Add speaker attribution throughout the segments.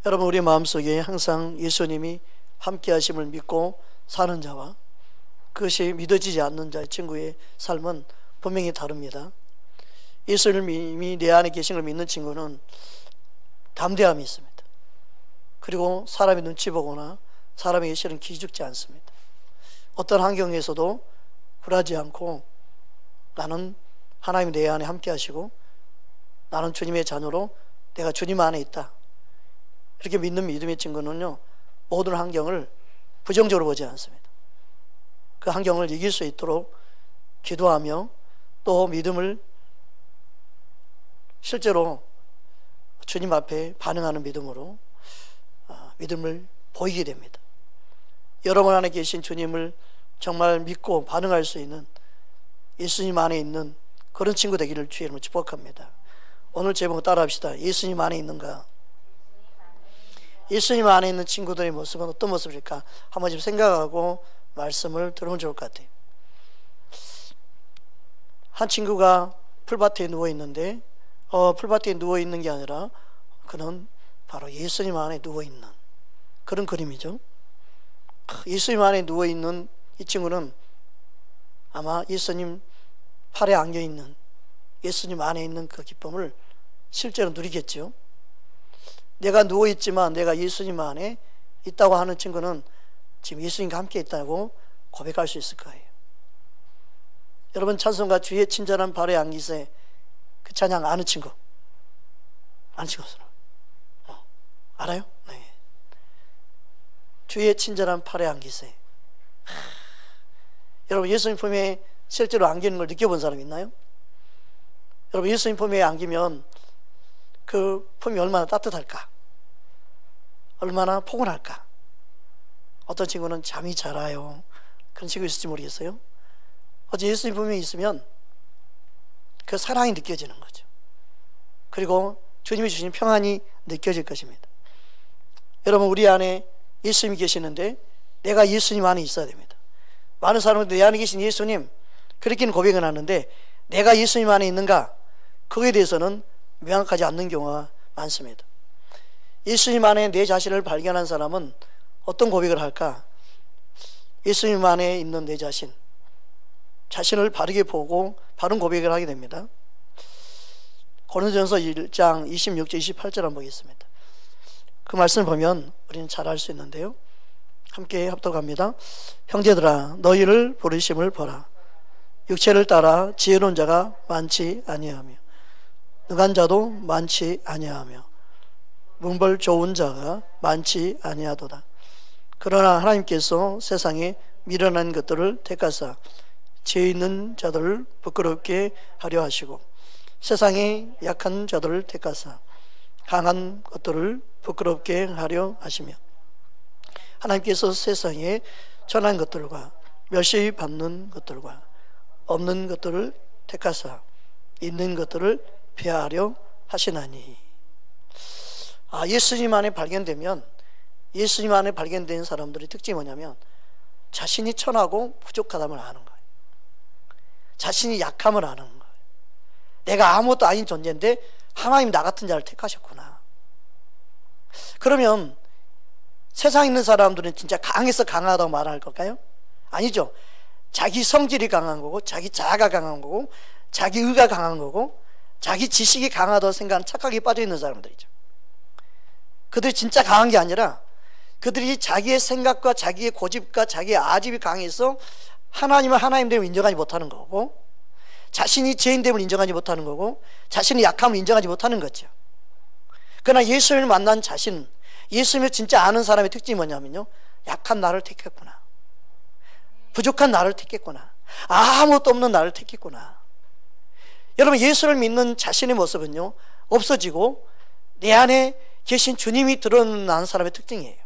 Speaker 1: 여러분, 우리 마음속에 항상 예수님이 함께 하심을 믿고 사는 자와 그것이 믿어지지 않는 자의 친구의 삶은 분명히 다릅니다. 예수님이 내 안에 계신 걸 믿는 친구는 담대함이 있습니다. 그리고 사람의 눈치 보거나 사람에게 실은 기죽지 않습니다. 어떤 환경에서도 굴하지 않고 나는 하나님이 내 안에 함께 하시고 나는 주님의 자녀로 내가 주님 안에 있다, 이렇게 믿는 믿음의 친구는요, 모든 환경을 부정적으로 보지 않습니다. 그 환경을 이길 수 있도록 기도하며 또 믿음을 실제로 주님 앞에 반응하는 믿음으로 믿음을 보이게 됩니다. 여러분 안에 계신 주님을 정말 믿고 반응할 수 있는 예수님 안에 있는 그런 친구 되기를 주의 이름으로 축복합니다. 오늘 제목 따라합시다. 예수님 안에 있는가? 예수님 안에 있는 친구들의 모습은 어떤 모습일까? 한번 좀 생각하고 말씀을 들으면 좋을 것 같아요. 한 친구가 풀밭에 누워 있는데 풀밭에 누워 있는 게 아니라 그는 바로 예수님 안에 누워 있는 그런 그림이죠. 예수님 안에 누워 있는 이 친구는 아마 예수님 팔에 안겨 있는 예수님 안에 있는 그 기쁨을 실제로 누리겠죠. 내가 누워 있지만 내가 예수님 안에 있다고 하는 친구는 지금 예수님과 함께 있다고 고백할 수 있을 거예요. 여러분, 찬송가 주의 친절한 발에 안기세, 그 찬양 아는 친구? 아는 친구 없어요? 알아요? 네. 주의 친절한 팔에 안기세. 여러분, 예수님 품에 실제로 안기는 걸 느껴본 사람 있나요? 여러분, 예수님 품에 안기면 그 품이 얼마나 따뜻할까? 얼마나 포근할까? 어떤 친구는 잠이 잘 와요. 그런 친구 있을지 모르겠어요. 어제 예수님 품에 있으면 그 사랑이 느껴지는 거죠. 그리고 주님이 주신 평안이 느껴질 것입니다. 여러분, 우리 안에 예수님이 계시는데 내가 예수님 안에 있어야 됩니다. 많은 사람들이 내 안에 계신 예수님 그렇게는 고백은 하는데 내가 예수님 안에 있는가? 그거에 대해서는 명확하지 않는 경우가 많습니다. 예수님 안에 내 자신을 발견한 사람은 어떤 고백을 할까? 예수님 안에 있는 내 자신을 바르게 보고 바른 고백을 하게 됩니다. 고린도전서 1장 26절 28절 한번 보겠습니다. 그 말씀을 보면 우리는 잘 알 수 있는데요, 함께 합독합니다. 형제들아, 너희를 부르심을 보라. 육체를 따라 지혜로운 자가 많지 아니하며 능한 자도 많지 아니하며 문벌 좋은 자가 많지 아니하도다. 그러나 하나님께서 세상에 미련한 것들을 택하사 지혜 있는 자들을 부끄럽게 하려 하시고 세상에 약한 자들을 택하사 강한 것들을 부끄럽게 하려 하시며 하나님께서 세상에 천한 것들과 멸시받는 것들과 없는 것들을 택하사 있는 것들을 폐하려 하시나니. 예수님 안에 발견되면, 예수님 안에 발견된 사람들의 특징이 뭐냐면 자신이 천하고 부족하다을 아는 거예요. 자신이 약함을 아는 거예요. 내가 아무것도 아닌 존재인데 하나님 나 같은 자를 택하셨구나. 그러면 세상에 있는 사람들은 진짜 강해서 강하다고 말할 걸까요? 아니죠. 자기 성질이 강한 거고 자기 자아가 강한 거고 자기 의가 강한 거고 자기 지식이 강하다고 생각하는 착각에 빠져 있는 사람들이죠. 그들이 진짜 강한 게 아니라 그들이 자기의 생각과 자기의 고집과 자기의 아집이 강해서 하나님을 하나님됨을 인정하지 못하는 거고 자신이 죄인됨을 인정하지 못하는 거고 자신의 약함을 인정하지 못하는 거죠. 그러나 예수님을 만난 자신, 예수님을 진짜 아는 사람의 특징이 뭐냐면요, 약한 나를 택했구나, 부족한 나를 택했구나, 아무것도 없는 나를 택했구나. 여러분, 예수를 믿는 자신의 모습은요 없어지고 내 안에 계신 주님이 드러나는 사람의 특징이에요.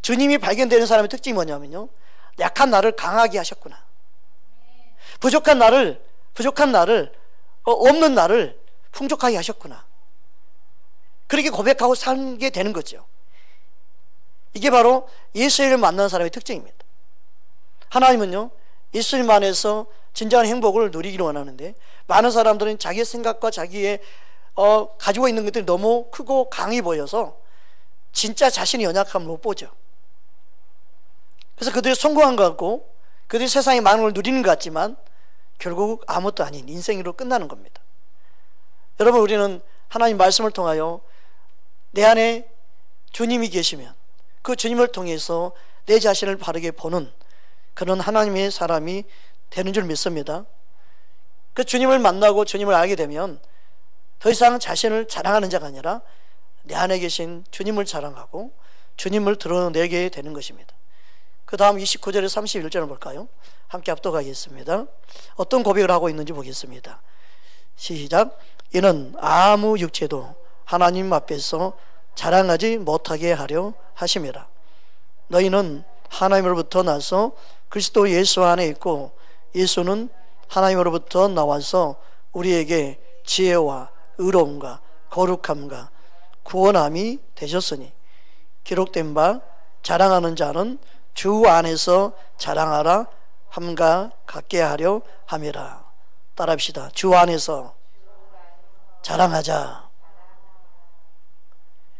Speaker 1: 주님이 발견되는 사람의 특징이 뭐냐면요, 약한 나를 강하게 하셨구나, 부족한 나를 없는 나를 풍족하게 하셨구나, 그렇게 고백하고 살게 되는 거죠. 이게 바로 예수를 만나는 사람의 특징입니다. 하나님은요 예수님 안에서 진정한 행복을 누리기를 원하는데 많은 사람들은 자기의 생각과 자기의 가지고 있는 것들이 너무 크고 강해 보여서 진짜 자신의 연약함을 못 보죠. 그래서 그들이 성공한 것 같고 그들이 세상의 많은 걸 누리는 것 같지만 결국 아무것도 아닌 인생으로 끝나는 겁니다. 여러분, 우리는 하나님 말씀을 통하여 내 안에 주님이 계시면 그 주님을 통해서 내 자신을 바르게 보는 그런 하나님의 사람이 되는 줄 믿습니다. 그 주님을 만나고 주님을 알게 되면 더 이상 자신을 자랑하는 자가 아니라 내 안에 계신 주님을 자랑하고 주님을 드러내게 되는 것입니다. 그 다음 29절에서 31절을 볼까요? 함께 합독하겠습니다. 어떤 고백을 하고 있는지 보겠습니다. 시작. 이는 아무 육체도 하나님 앞에서 자랑하지 못하게 하려 하심이라. 너희는 하나님으로부터 나서 그리스도 예수 안에 있고 예수는 하나님으로부터 나와서 우리에게 지혜와 의로움과 거룩함과 구원함이 되셨으니 기록된 바 자랑하는 자는 주 안에서 자랑하라 함과 같게 하려 함이라. 따라합시다. 주 안에서 자랑하자.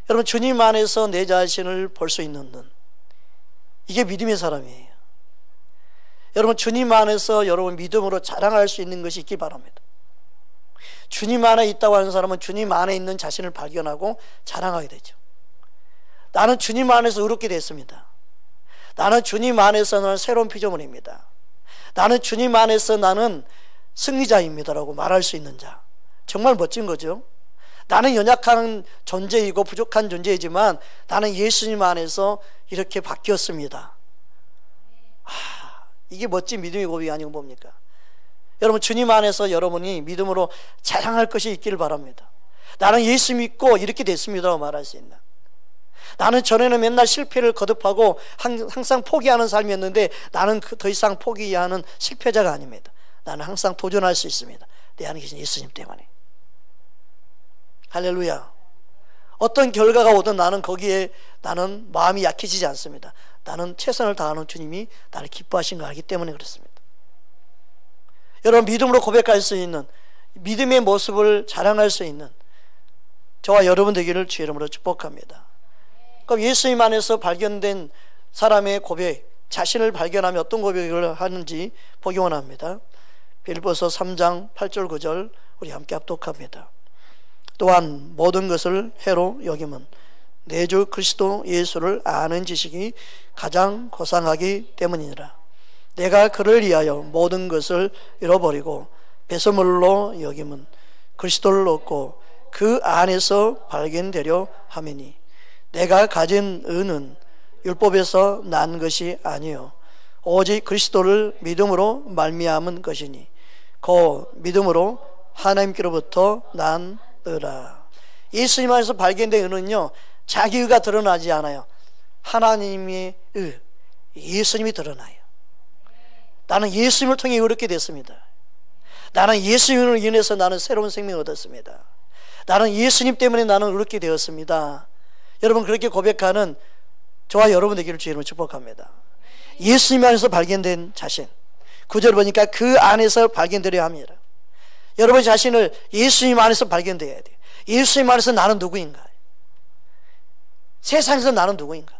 Speaker 1: 여러분, 주님 안에서 내 자신을 볼 수 있는 눈, 이게 믿음의 사람이에요. 여러분, 주님 안에서 여러분 믿음으로 자랑할 수 있는 것이 있기 바랍니다. 주님 안에 있다고 하는 사람은 주님 안에 있는 자신을 발견하고 자랑하게 되죠. 나는 주님 안에서 의롭게 됐습니다. 나는 주님 안에서 나는 새로운 피조물입니다. 나는 주님 안에서 나는 승리자입니다라고 말할 수 있는 자, 정말 멋진 거죠. 나는 연약한 존재이고 부족한 존재이지만 나는 예수님 안에서 이렇게 바뀌었습니다. 이게 멋진 믿음의 고백이 아니고 뭡니까? 여러분, 주님 안에서 여러분이 믿음으로 자랑할 것이 있기를 바랍니다. 나는 예수 믿고 이렇게 됐습니다라고 말할 수 있는, 나는 전에는 맨날 실패를 거듭하고 항상 포기하는 삶이었는데 나는 더 이상 포기하는 실패자가 아닙니다. 나는 항상 도전할 수 있습니다. 내 안에 계신 예수님 때문에. 할렐루야. 어떤 결과가 오든 나는 거기에 나는 마음이 약해지지 않습니다. 나는 최선을 다하는 주님이 나를 기뻐하신 걸 알기 때문에 그렇습니다. 여러분, 믿음으로 고백할 수 있는, 믿음의 모습을 자랑할 수 있는 저와 여러분 되기를 주의 이름으로 축복합니다. 그럼 예수님 안에서 발견된 사람의 고백, 자신을 발견하며 어떤 고백을 하는지 보기 원합니다. 빌립보서 3장 8절 9절 우리 함께 합독합니다. 또한 모든 것을 해로 여김은 내 주 그리스도 예수를 아는 지식이 가장 고상하기 때문이니라. 내가 그를 위하여 모든 것을 잃어버리고 배설물로 여김은 그리스도를 얻고 그 안에서 발견되려 함이니 내가 가진 의는 율법에서 난 것이 아니요 오직 그리스도를 믿음으로 말미암은 것이니 그 믿음으로 하나님께로부터 난 의라. 예수님 안에서 발견된 의는요, 자기 의가 드러나지 않아요. 하나님의 의, 예수님이 드러나요. 나는 예수님을 통해 의롭게 됐습니다. 나는 예수님을 인해서 나는 새로운 생명을 얻었습니다. 나는 예수님 때문에 나는 의롭게 되었습니다. 여러분, 그렇게 고백하는 저와 여러분 되기를 주님으로 축복합니다. 예수님 안에서 발견된 자신, 9절 보니까 그 안에서 발견되려 합니다. 여러분 자신을 예수님 안에서 발견되어야 돼요. 예수님 안에서 나는 누구인가? 세상에서 나는 누구인가?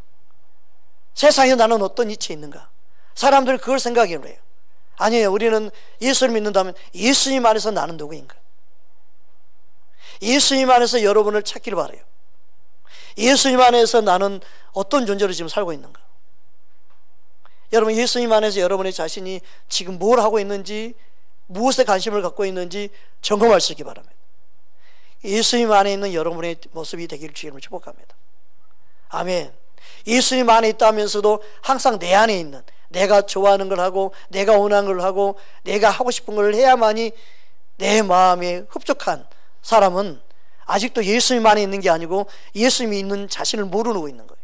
Speaker 1: 세상에 나는 어떤 위치에 있는가? 사람들은 그걸 생각해요. 아니에요. 우리는 예수를 믿는다면 예수님 안에서 나는 누구인가? 예수님 안에서 여러분을 찾기를 바라요. 예수님 안에서 나는 어떤 존재로 지금 살고 있는가? 여러분, 예수님 안에서 여러분의 자신이 지금 뭘 하고 있는지, 무엇에 관심을 갖고 있는지 점검할 수 있기 바랍니다. 예수님 안에 있는 여러분의 모습이 되기를 주님을 축복합니다. 아멘. 예수님 안에 있다면서도 항상 내 안에 있는, 내가 좋아하는 걸 하고 내가 원하는 걸 하고 내가 하고 싶은 걸 해야만이 내 마음에 흡족한 사람은 아직도 예수님 안에 있는 게 아니고 예수님이 있는 자신을 모르고 있는 거예요.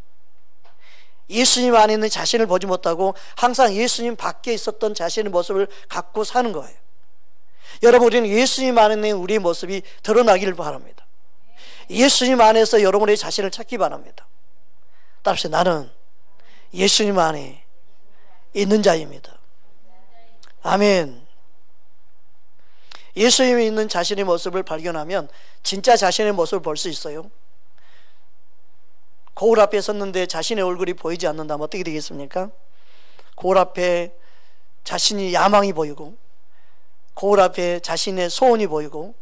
Speaker 1: 예수님 안에 있는 자신을 보지 못하고 항상 예수님 밖에 있었던 자신의 모습을 갖고 사는 거예요. 여러분, 우리는 예수님 안에 있는 우리의 모습이 드러나기를 바랍니다. 예수님 안에서 여러분의 자신을 찾기 바랍니다. 따라서 나는 예수님 안에 있는 자입니다. 아멘. 예수님이 있는 자신의 모습을 발견하면 진짜 자신의 모습을 볼 수 있어요. 거울 앞에 섰는데 자신의 얼굴이 보이지 않는다면 어떻게 되겠습니까? 거울 앞에 자신이 야망이 보이고, 거울 앞에 자신의 소원이 보이고,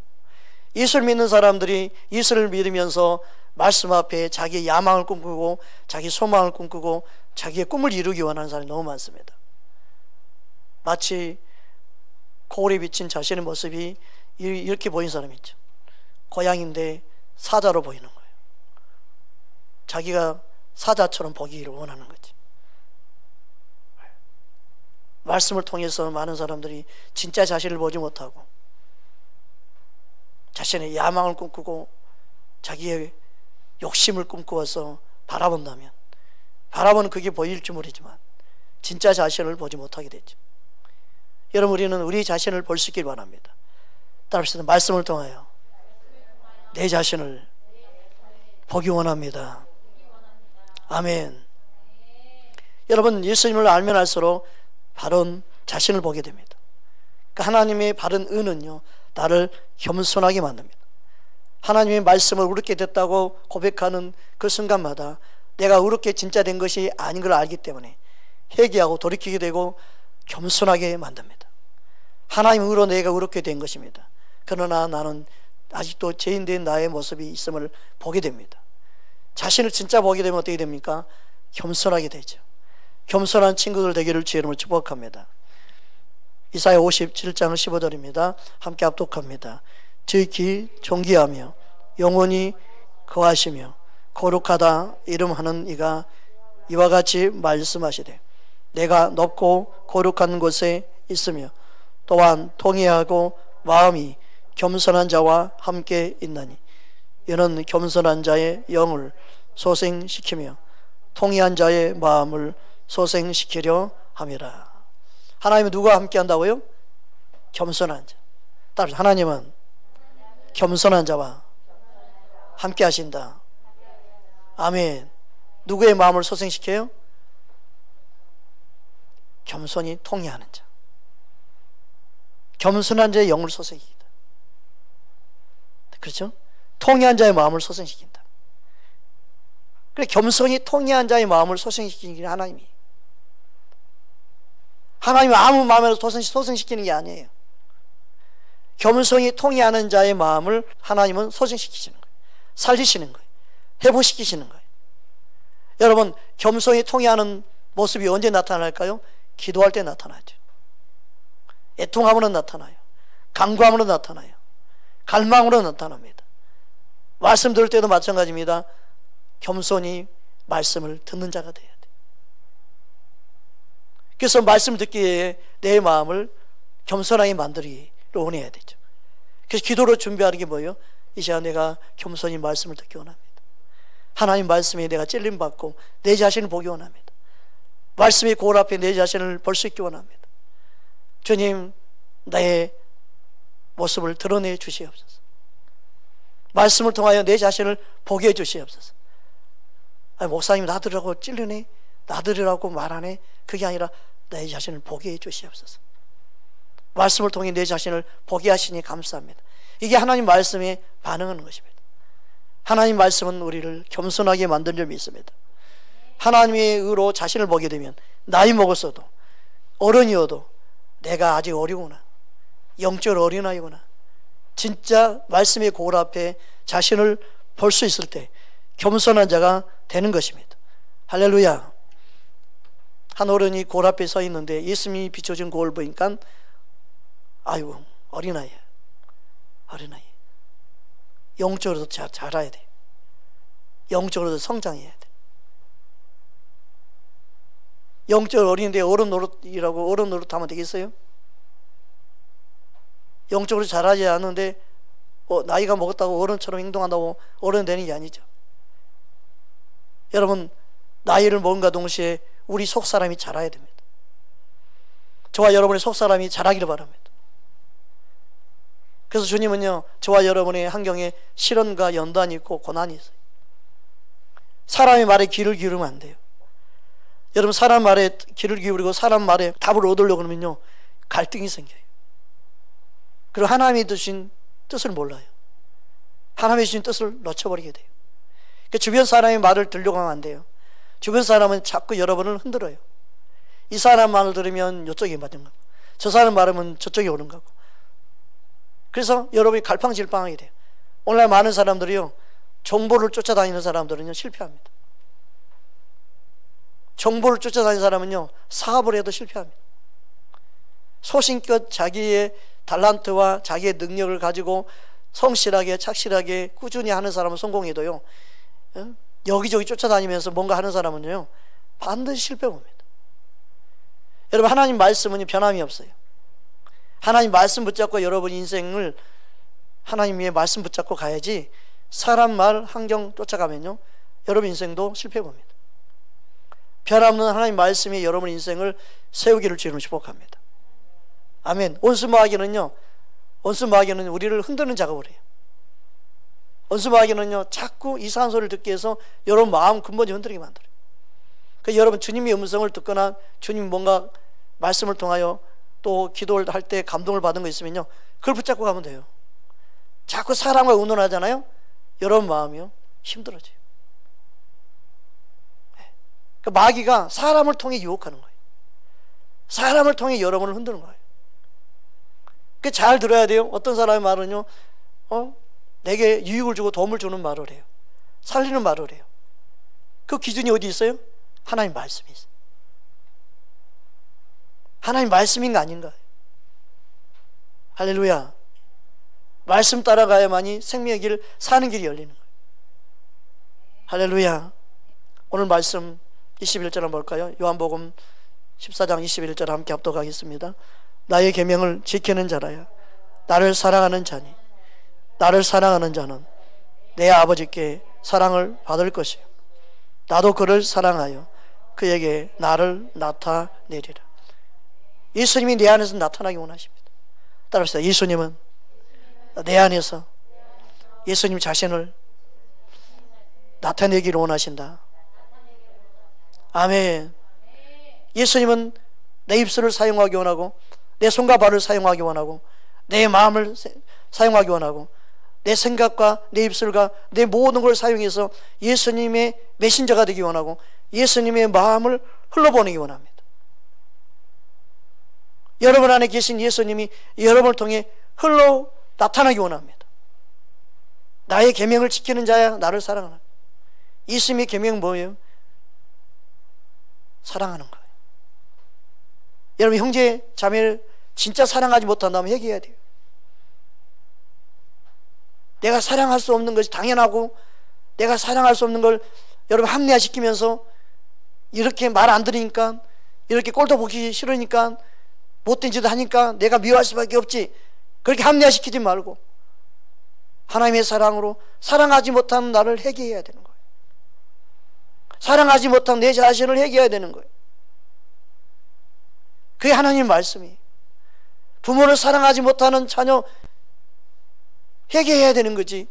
Speaker 1: 예수를 믿는 사람들이 예수를 믿으면서 말씀 앞에 자기의 야망을 꿈꾸고 자기 소망을 꿈꾸고 자기의 꿈을 이루기 원하는 사람이 너무 많습니다. 마치 거울에 비친 자신의 모습이 이렇게 보이는 사람이 있죠. 고양인데 사자로 보이는 거예요. 자기가 사자처럼 보기를 원하는 거지. 말씀을 통해서 많은 사람들이 진짜 자신을 보지 못하고 자신의 야망을 꿈꾸고 자기의 욕심을 꿈꾸어서 바라본다면, 바라보는 그게 보일지 모르지만 진짜 자신을 보지 못하게 되죠. 여러분, 우리는 우리 자신을 볼 수 있길 바랍니다. 따라서 말씀을 통하여 내 자신을 보기 원합니다. 아멘. 여러분, 예수님을 알면 알수록 바른 자신을 보게 됩니다. 그러니까 하나님의 바른 은은요, 나를 겸손하게 만듭니다. 하나님의 말씀을 의롭게 됐다고 고백하는 그 순간마다 내가 의롭게 진짜 된 것이 아닌 걸 알기 때문에 회개하고 돌이키게 되고 겸손하게 만듭니다. 하나님으로 내가 의롭게 된 것입니다. 그러나 나는 아직도 죄인된 나의 모습이 있음을 보게 됩니다. 자신을 진짜 보게 되면 어떻게 됩니까? 겸손하게 되죠. 겸손한 친구들 되기를 주의 이름으로 축복합니다. 이사야 57장 15절입니다. 함께 합독합니다. 지극히 존귀하며 영원히 거하시며 거룩하다 이름하는 이가 이와 같이 말씀하시되, 내가 높고 거룩한 곳에 있으며 또한 통회하고 마음이 겸손한 자와 함께 있나니, 이는 겸손한 자의 영을 소생시키며 통회한 자의 마음을 소생시키려 함이라. 하나님은 누가 함께 한다고요? 겸손한 자. 따라서 하나님은 겸손한 자와 함께 하신다. 아멘. 누구의 마음을 소생시켜요? 겸손히 통회하는 자. 겸손한 자의 영을 소생시킨다. 그렇죠? 통회한 자의 마음을 소생시킨다. 그래, 겸손히 통회한 자의 마음을 소생시키는 게 하나님이. 하나님은 아무 마음에도 소생시키는 게 아니에요. 겸손히 통회하는 자의 마음을 하나님은 소생시키시는 거예요. 살리시는 거예요. 회복시키시는 거예요. 여러분, 겸손히 통회하는 모습이 언제 나타날까요? 기도할 때 나타나죠. 애통함으로 나타나요. 간구함으로 나타나요. 갈망으로 나타납니다. 말씀 들을 때도 마찬가지입니다. 겸손히 말씀을 듣는 자가 돼야 돼. 그래서 말씀을 듣기에 내 마음을 겸손하게 만들기를 원해야 되죠. 그래서 기도로 준비하는 게 뭐예요? 이 시간 내가 겸손히 말씀을 듣기 원합니다. 하나님 말씀에 내가 찔림받고 내 자신을 보기 원합니다. 말씀의 거울 앞에 내 자신을 볼 수 있기 원합니다. 주님, 나의 모습을 드러내 주시옵소서. 말씀을 통하여 내 자신을 보게 해 주시옵소서. 아니, 목사님 나들으라고 찔르네, 나들으라고 말하네, 그게 아니라 내 자신을 보게 해 주시옵소서. 말씀을 통해 내 자신을 보게 하시니 감사합니다. 이게 하나님 말씀에 반응하는 것입니다. 하나님 말씀은 우리를 겸손하게 만든 점이 있습니다. 하나님의 의로 자신을 보게 되면 나이 먹었어도 어른이어도 내가 아직 어리구나, 영적 어린아이구나, 진짜 말씀의 거울 앞에 자신을 볼 수 있을 때 겸손한 자가 되는 것입니다. 할렐루야. 한 어른이 거울 앞에 서 있는데 예수님이 비춰진 거울 보니까 아이고, 어린아이야. 어린아이. 영적으로도 자라야 돼. 영적으로도 성장해야 돼. 영적 어린데 어른 노릇이라고 어른 노릇하면 되겠어요? 영적으로 자라지 않는데 나이가 먹었다고 어른처럼 행동한다고 어른 되는 게 아니죠. 여러분, 나이를 먹은가 동시에 우리 속사람이 자라야 됩니다. 저와 여러분의 속사람이 자라기를 바랍니다. 그래서 주님은요, 저와 여러분의 환경에 시련과 연단이 있고 고난이 있어요. 사람의 말에 귀를 기울이면 안 돼요. 여러분, 사람 말에 귀를 기울이고 사람 말에 답을 얻으려고 그러면요, 갈등이 생겨요. 그리고 하나님이 주신 뜻을 몰라요. 하나님이 주신 뜻을 놓쳐버리게 돼요. 그 주변 사람의 말을 들려고 하면 안 돼요. 주변 사람은 자꾸 여러분을 흔들어요. 이 사람 말을 들으면 이쪽이 맞는 거고, 저 사람 말하면 저쪽이 오는 거고. 그래서 여러분이 갈팡질팡하게 돼요. 오늘날 많은 사람들이요, 정보를 쫓아다니는 사람들은요, 실패합니다. 정보를 쫓아다니는 사람은요, 사업을 해도 실패합니다. 소신껏 자기의 달란트와 자기의 능력을 가지고 성실하게 착실하게 꾸준히 하는 사람은 성공해도요, 여기저기 쫓아다니면서 뭔가 하는 사람은요, 반드시 실패 봅니다. 여러분, 하나님 말씀은 변함이 없어요. 하나님 말씀 붙잡고 여러분 인생을 하나님 위에 말씀 붙잡고 가야지, 사람 말 환경 쫓아가면요, 여러분 인생도 실패 봅니다. 변함없는 하나님 말씀이 여러분 인생을 세우기를 주님을 축복합니다. 아멘. 원수마귀는요, 원수마귀는 우리를 흔드는 작업을 해요. 원수마귀는요, 자꾸 이상한 소리를 듣게 해서 여러분 마음 근본이 흔들리게 만들어요. 그 여러분 주님의 음성을 듣거나 주님 뭔가 말씀을 통하여 또 기도를 할 때 감동을 받은 거 있으면요, 그걸 붙잡고 가면 돼요. 자꾸 사랑과 의논하잖아요. 여러분 마음이요, 힘들어져요. 그 마귀가 사람을 통해 유혹하는 거예요. 사람을 통해 여러분을 흔드는 거예요. 그 잘 들어야 돼요. 어떤 사람의 말은요, 내게 유익을 주고 도움을 주는 말을 해요. 살리는 말을 해요. 그 기준이 어디 있어요? 하나님 말씀이 있어요. 하나님 말씀인 거 아닌가? 할렐루야. 말씀 따라가야만이 생명의 길, 사는 길이 열리는 거예요. 할렐루야. 오늘 말씀 21절 한번 볼까요? 요한복음 14장 21절 함께 합독하겠습니다. 나의 계명을 지키는 자라야 나를 사랑하는 자니, 나를 사랑하는 자는 내 아버지께 사랑을 받을 것이요 나도 그를 사랑하여 그에게 나를 나타내리라. 예수님이 내 안에서 나타나기 원하십니다. 따라합시다. 예수님은 내 안에서 예수님 자신을 나타내기를 원하신다. 아멘. 예수님은 내 입술을 사용하기 원하고, 내 손과 발을 사용하기 원하고, 내 마음을 사용하기 원하고, 내 생각과 내 입술과 내 모든 걸 사용해서 예수님의 메신저가 되기 원하고, 예수님의 마음을 흘러보내기 원합니다. 여러분 안에 계신 예수님이 여러분을 통해 흘러 나타나기 원합니다. 나의 계명을 지키는 자야 나를 사랑하는. 예수님의 계명은 뭐예요? 사랑하는 거예요. 여러분, 형제 자매를 진짜 사랑하지 못한다면 회개해야 돼요. 내가 사랑할 수 없는 것이 당연하고, 내가 사랑할 수 없는 걸 여러분 합리화시키면서 이렇게 말 안 들으니까, 이렇게 꼴도 보기 싫으니까, 못된 짓을 하니까 내가 미워할 수밖에 없지, 그렇게 합리화시키지 말고 하나님의 사랑으로 사랑하지 못하는 나를 회개해야 되는 거예요. 사랑하지 못한 내 자신을 회개해야 되는 거예요. 그게 하나님의 말씀이에요. 부모를 사랑하지 못하는 자녀 회개해야 되는 거지,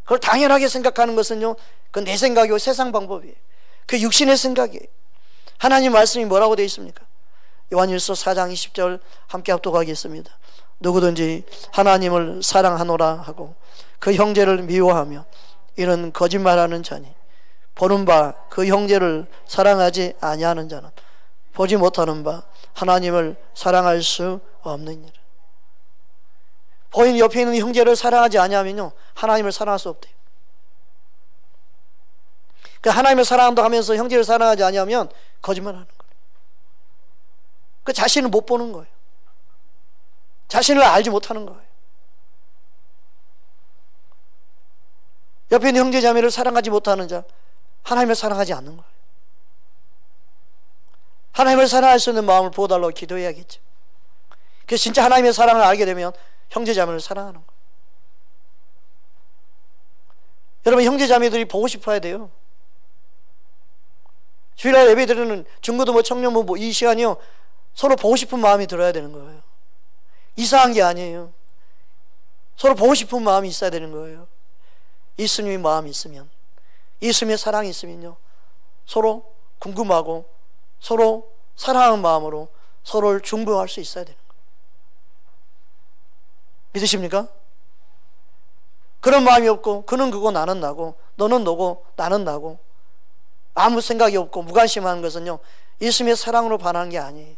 Speaker 1: 그걸 당연하게 생각하는 것은요, 그건 내 생각이고 세상 방법이에요. 그 육신의 생각이에요. 하나님 말씀이 뭐라고 되어 있습니까? 요한일서 4장 20절 함께 합독하겠습니다. 누구든지 하나님을 사랑하노라 하고 그 형제를 미워하며 이는 거짓말하는 자니, 보는 바 그 형제를 사랑하지 아니하는 자는 보지 못하는 바 하나님을 사랑할 수 없느니라. 보이는 옆에 있는 형제를 사랑하지 아니하면요, 하나님을 사랑할 수 없대요. 그 하나님을 사랑한다고 하면서 형제를 사랑하지 아니하면 거짓말하는 거예요. 그 자신을 못 보는 거예요. 자신을 알지 못하는 거예요. 옆에 있는 형제 자매를 사랑하지 못하는 자, 하나님을 사랑하지 않는 거예요. 하나님을 사랑할 수 있는 마음을 부어달라고 기도해야겠죠. 그래서 진짜 하나님의 사랑을 알게 되면 형제 자매를 사랑하는 거예요. 여러분, 형제 자매들이 보고 싶어야 돼요. 주일날 예배 드리는 중고등부 청년부 이 시간이요, 서로 보고 싶은 마음이 들어야 되는 거예요. 이상한 게 아니에요. 서로 보고 싶은 마음이 있어야 되는 거예요. 예수님의 마음이 있으면, 예수님의 사랑이 있으면요, 서로 궁금하고 서로 사랑하는 마음으로 서로를 중보할 수 있어야 되는 거예요. 믿으십니까? 그런 마음이 없고, 그는 그고 나는 나고, 너는 너고 나는 나고, 아무 생각이 없고 무관심한 것은요, 예수님의 사랑으로 반하는 게 아니에요.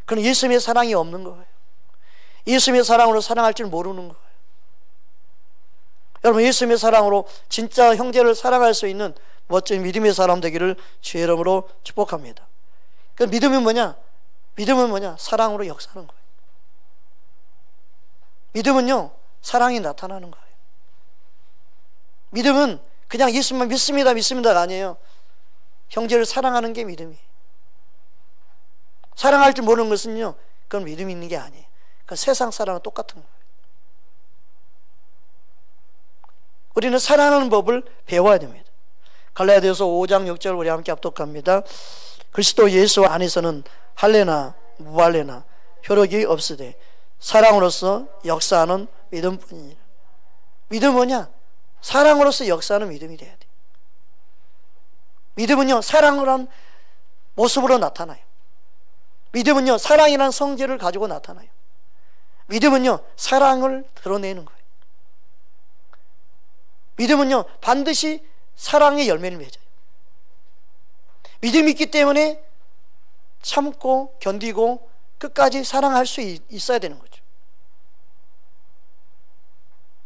Speaker 1: 그는 예수님의 사랑이 없는 거예요. 예수님의 사랑으로 사랑할 줄 모르는 거예요. 여러분, 예수님의 사랑으로 진짜 형제를 사랑할 수 있는 멋진 믿음의 사람 되기를 주의 이름으로 축복합니다. 그 믿음이 뭐냐? 믿음은 뭐냐? 사랑으로 역사하는 거예요. 믿음은요, 사랑이 나타나는 거예요. 믿음은 그냥 예수님만 믿습니다가 아니에요. 형제를 사랑하는 게 믿음이에요. 사랑할 줄 모르는 것은요, 그건 믿음이 있는 게 아니에요. 그 세상 사랑은 똑같은 거예요. 우리는 사랑하는 법을 배워야 됩니다. 갈라디아서 5장 6절 우리 함께 합독합니다. 그리스도 예수 안에서는 할례나 무할례나 효력이 없으되 사랑으로서 역사하는 믿음뿐이니라. 믿음은 뭐냐? 사랑으로서 역사하는 믿음이 돼야 돼. 믿음은요, 사랑을 한 모습으로 나타나요. 믿음은요, 사랑이란 성질을 가지고 나타나요. 믿음은요, 사랑을 드러내는 거예요. 믿음은요, 반드시 사랑의 열매를 맺어요. 믿음이 있기 때문에 참고 견디고 끝까지 사랑할 수 있어야 되는 거죠.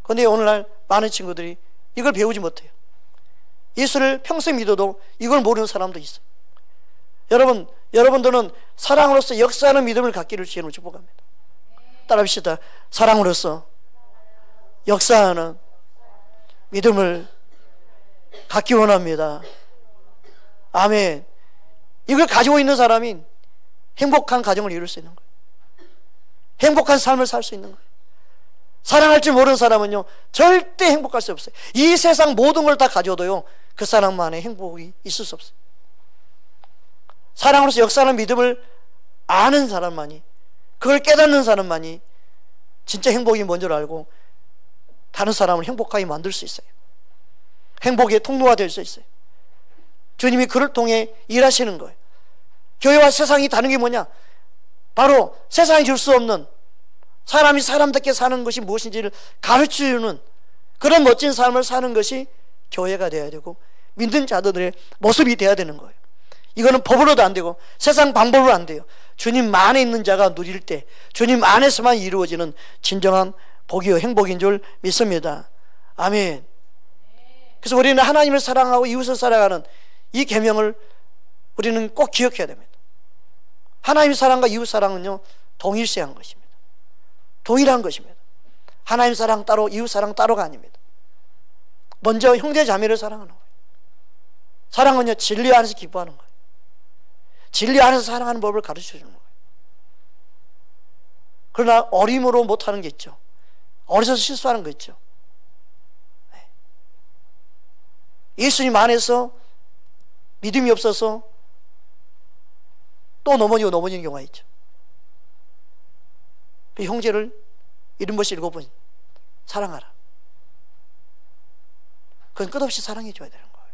Speaker 1: 그런데 오늘날 많은 친구들이 이걸 배우지 못해요. 예수를 평생 믿어도 이걸 모르는 사람도 있어요. 여러분들은 사랑으로서 역사하는 믿음을 갖기를 주님을 축복합니다. 따라합시다. 사랑으로서 역사하는 믿음을 갖기 원합니다. 아멘. 이걸 가지고 있는 사람이 행복한 가정을 이룰 수 있는 거예요. 행복한 삶을 살 수 있는 거예요. 사랑할 줄 모르는 사람은요, 절대 행복할 수 없어요. 이 세상 모든 걸 다 가져도요, 그 사람만의 행복이 있을 수 없어요. 사랑으로서 역사하는 믿음을 아는 사람만이, 그걸 깨닫는 사람만이 진짜 행복이 뭔 줄 알고 다른 사람을 행복하게 만들 수 있어요. 행복의 통로가 될 수 있어요. 주님이 그를 통해 일하시는 거예요. 교회와 세상이 다른 게 뭐냐? 바로 세상이 줄 수 없는, 사람이 사람답게 사는 것이 무엇인지를 가르쳐주는 그런 멋진 삶을 사는 것이 교회가 되어야 되고 믿는 자들의 모습이 되어야 되는 거예요. 이거는 법으로도 안 되고 세상 방법으로 안 돼요. 주님 안에 있는 자가 누릴 때 주님 안에서만 이루어지는 진정한 복이요 행복인 줄 믿습니다. 아멘. 그래서 우리는 하나님을 사랑하고 이웃을 사랑하는 이 계명을 우리는 꼭 기억해야 됩니다. 하나님 사랑과 이웃 사랑은요, 동일시한 것입니다. 동일한 것입니다. 하나님 사랑 따로 이웃 사랑 따로가 아닙니다. 먼저 형제 자매를 사랑하는 거예요. 사랑은요, 진리 안에서 기뻐하는 거예요. 진리 안에서 사랑하는 법을 가르쳐 주는 거예요. 그러나 어림으로 못하는 게 있죠. 어려서 실수하는 거 있죠. 예수님 안에서 믿음이 없어서 또 넘어지는 경우가 있죠. 그 형제를 70번씩 7번 사랑하라. 그건 끝없이 사랑해 줘야 되는 거예요.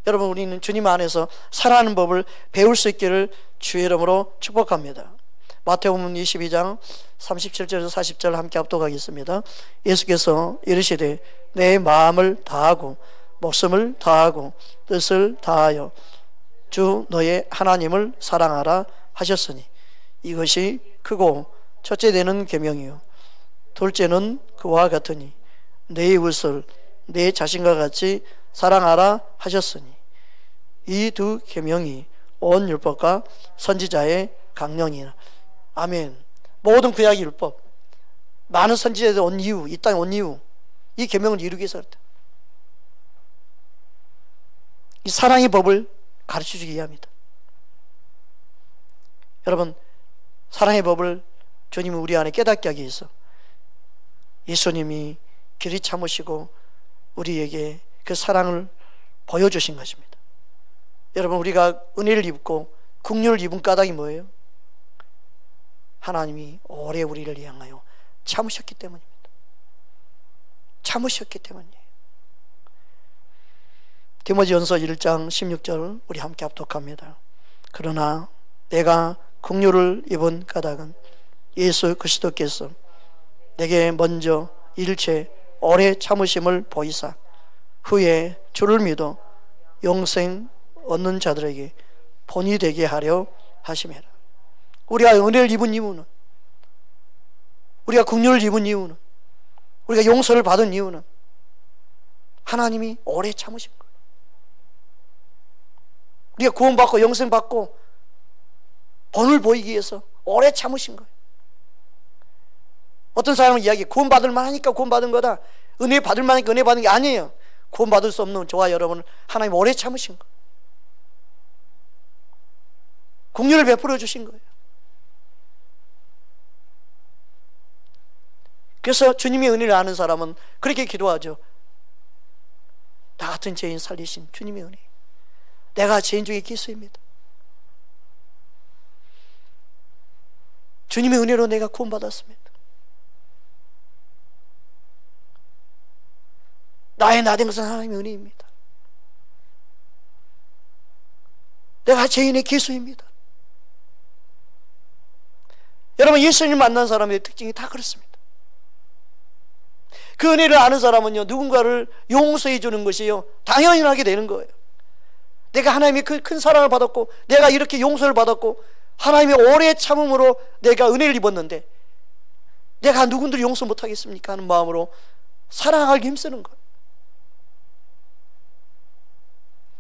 Speaker 1: 여러분, 우리는 주님 안에서 사랑하는 법을 배울 수 있기를 주의 이름으로 축복합니다. 마태복음 22장 37절에서 40절 함께 합독하겠습니다. 예수께서 이르시되 내 마음을 다하고 목숨을 다하고 뜻을 다하여 주 너의 하나님을 사랑하라 하셨으니 이것이 크고 첫째 되는 계명이요 둘째는 그와 같으니 내 이웃을 내 자신과 같이 사랑하라 하셨으니 이 두 계명이 온 율법과 선지자의 강령이라. 아멘. 모든 구약 율법, 많은 선지자들이 온 이유, 이 땅에 온 이유, 이 계명을 이루기 위해서 그랬다. 이 사랑의 법을 가르쳐주기 위함이다. 여러분, 사랑의 법을 주님이 우리 안에 깨닫게 하기 위해서 예수님이 길이 참으시고 우리에게 그 사랑을 보여주신 것입니다. 여러분, 우리가 은혜를 입고 긍휼을 입은 까닭이 뭐예요? 하나님이 오래 우리를 향하여 참으셨기 때문입니다. 참으셨기 때문이에요. 디모데전서 1장 16절 우리 함께 합독합니다. 그러나 내가 긍휼을 입은 까닭은 예수 그리스도께서 내게 먼저 일체 오래 참으심을 보이사 후에 주를 믿어 영생 얻는 자들에게 본이 되게 하려 하심이라. 우리가 은혜를 입은 이유는, 우리가 긍휼을 입은 이유는, 우리가 용서를 받은 이유는 하나님이 오래 참으신 거예요. 우리가 구원받고 영생받고 본을 보이기 위해서 오래 참으신 거예요. 어떤 사람은 이야기해, 구원받을 만하니까 구원받은 거다, 은혜 받을 만하니까 은혜 받은 게 아니에요. 구원받을 수 없는 저와 여러분을 하나님 오래 참으신 거예요. 긍휼을 베풀어 주신 거예요. 그래서 주님의 은혜를 아는 사람은 그렇게 기도하죠. 나 같은 죄인 살리신 주님의 은혜, 내가 죄인 중에 기수입니다. 주님의 은혜로 내가 구원받았습니다. 나의 나 된 것은 하나님의 은혜입니다. 내가 죄인의 기수입니다. 여러분, 예수님 만난 사람의 특징이 다 그렇습니다. 그 은혜를 아는 사람은요, 누군가를 용서해 주는 것이요 당연하게 되는 거예요. 내가 하나님의 그 큰 사랑을 받았고, 내가 이렇게 용서를 받았고, 하나님의 오래 참음으로 내가 은혜를 입었는데 내가 누군들 용서 못하겠습니까 하는 마음으로 사랑하기 힘쓰는 거예요.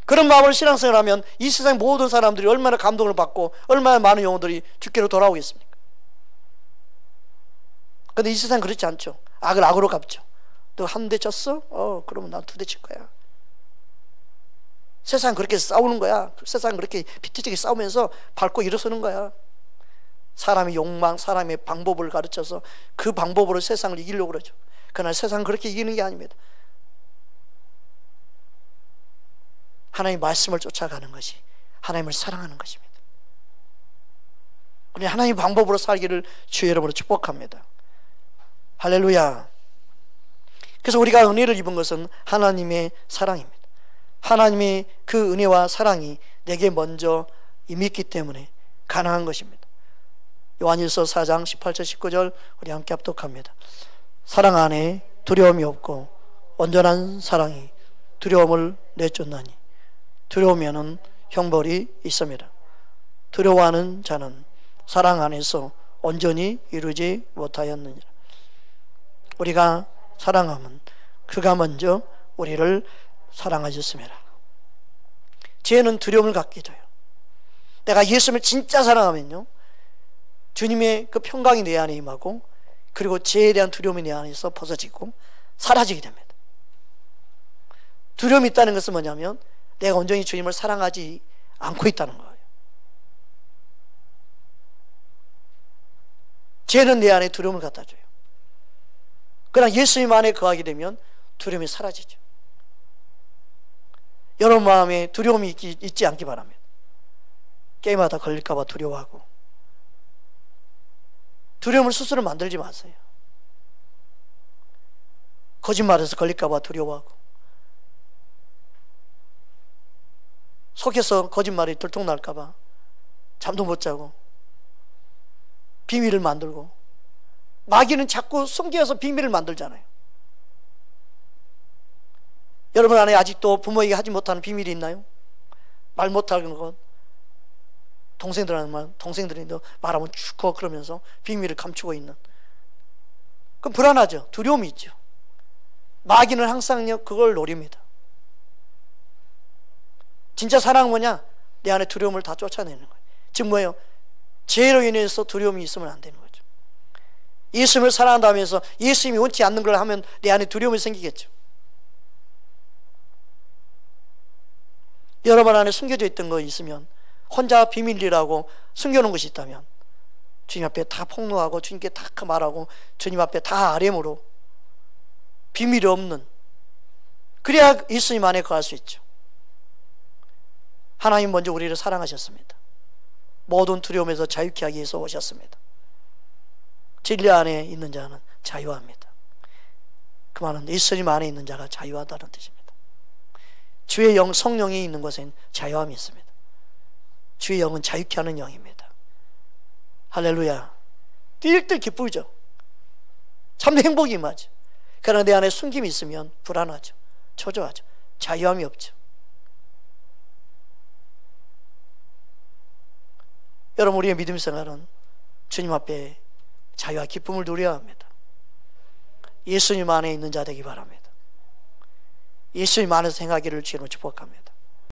Speaker 1: 그런 마음으로 신앙생활을 하면 이 세상 모든 사람들이 얼마나 감동을 받고 얼마나 많은 영혼들이 주께로 돌아오겠습니까? 근데 이 세상은 그렇지 않죠. 악을 악으로 갚죠. 너 한 대 쳤어? 그러면 난 두 대 칠 거야. 세상은 그렇게 싸우는 거야. 세상은 그렇게 피투지게 싸우면서 밟고 일어서는 거야. 사람의 욕망, 사람의 방법을 가르쳐서 그 방법으로 세상을 이기려고 그러죠. 그러나 세상은 그렇게 이기는 게 아닙니다. 하나님의 말씀을 쫓아가는 것이 하나님을 사랑하는 것입니다. 우리 하나님의 방법으로 살기를 주의 이름으로 축복합니다. 할렐루야. 그래서 우리가 은혜를 입은 것은 하나님의 사랑입니다. 하나님의 그 은혜와 사랑이 내게 먼저 임했기 때문에 가능한 것입니다. 요한일서 4장 18절 19절 우리 함께 합독합니다. 사랑 안에 두려움이 없고 온전한 사랑이 두려움을 내쫓나니 두려우면은 형벌이 있습니다. 두려워하는 자는 사랑 안에서 온전히 이루지 못하였느니라. 우리가 사랑하면 그가 먼저 우리를 사랑하셨습니다. 죄는 두려움을 갖게 돼요. 내가 예수님을 진짜 사랑하면요, 주님의 그 평강이 내 안에 임하고, 그리고 죄에 대한 두려움이 내 안에서 벗어지고 사라지게 됩니다. 두려움이 있다는 것은 뭐냐면 내가 온전히 주님을 사랑하지 않고 있다는 거예요. 죄는 내 안에 두려움을 갖다 줘요. 그러나 예수님 안에 거하게 되면 두려움이 사라지죠. 여러분 마음에 두려움이 있지 않기 바랍니다. 게임하다 걸릴까 봐 두려워하고, 두려움을 스스로 만들지 마세요. 거짓말해서 걸릴까 봐 두려워하고, 속에서 거짓말이 들통날까 봐 잠도 못 자고 비밀을 만들고, 마귀는 자꾸 숨겨서 비밀을 만들잖아요. 여러분 안에 아직도 부모에게 하지 못하는 비밀이 있나요? 말 못하는 것, 동생들이 말하면 축하 그러면서 비밀을 감추고 있는, 그럼 불안하죠. 두려움이 있죠. 마귀는 항상요 그걸 노립니다. 진짜 사랑은 뭐냐? 내 안에 두려움을 다 쫓아내는 거예요. 즉 뭐예요? 죄로 인해서 두려움이 있으면 안 되는 거죠. 예수님을 사랑한다면서 예수님이 원치 않는 걸 하면 내 안에 두려움이 생기겠죠. 여러분 안에 숨겨져 있던 거 있으면, 혼자 비밀이라고 숨겨놓은 것이 있다면 주님 앞에 다 폭로하고 주님께 다 말하고 주님 앞에 다 아뢰므로 비밀이 없는, 그래야 예수님 안에 거할 수 있죠. 하나님 먼저 우리를 사랑하셨습니다. 모든 두려움에서 자유케 하기 위해서 오셨습니다. 진리 안에 있는 자는 자유합니다. 그 말은 예수님 안에 있는 자가 자유하다는 뜻입니다. 주의 영, 성령이 있는 곳엔 자유함이 있습니다. 주의 영은 자유케 하는 영입니다. 할렐루야. 뛸 때 기쁘죠. 참 행복이 임하죠. 그러나 내 안에 숨김이 있으면 불안하죠. 초조하죠. 자유함이 없죠. 여러분, 우리의 믿음 생활은 주님 앞에 자유와 기쁨을 누려야 합니다. 예수님 안에 있는 자 되기 바랍니다. 예수님 안에서 행하기를 주님으로 축복합니다.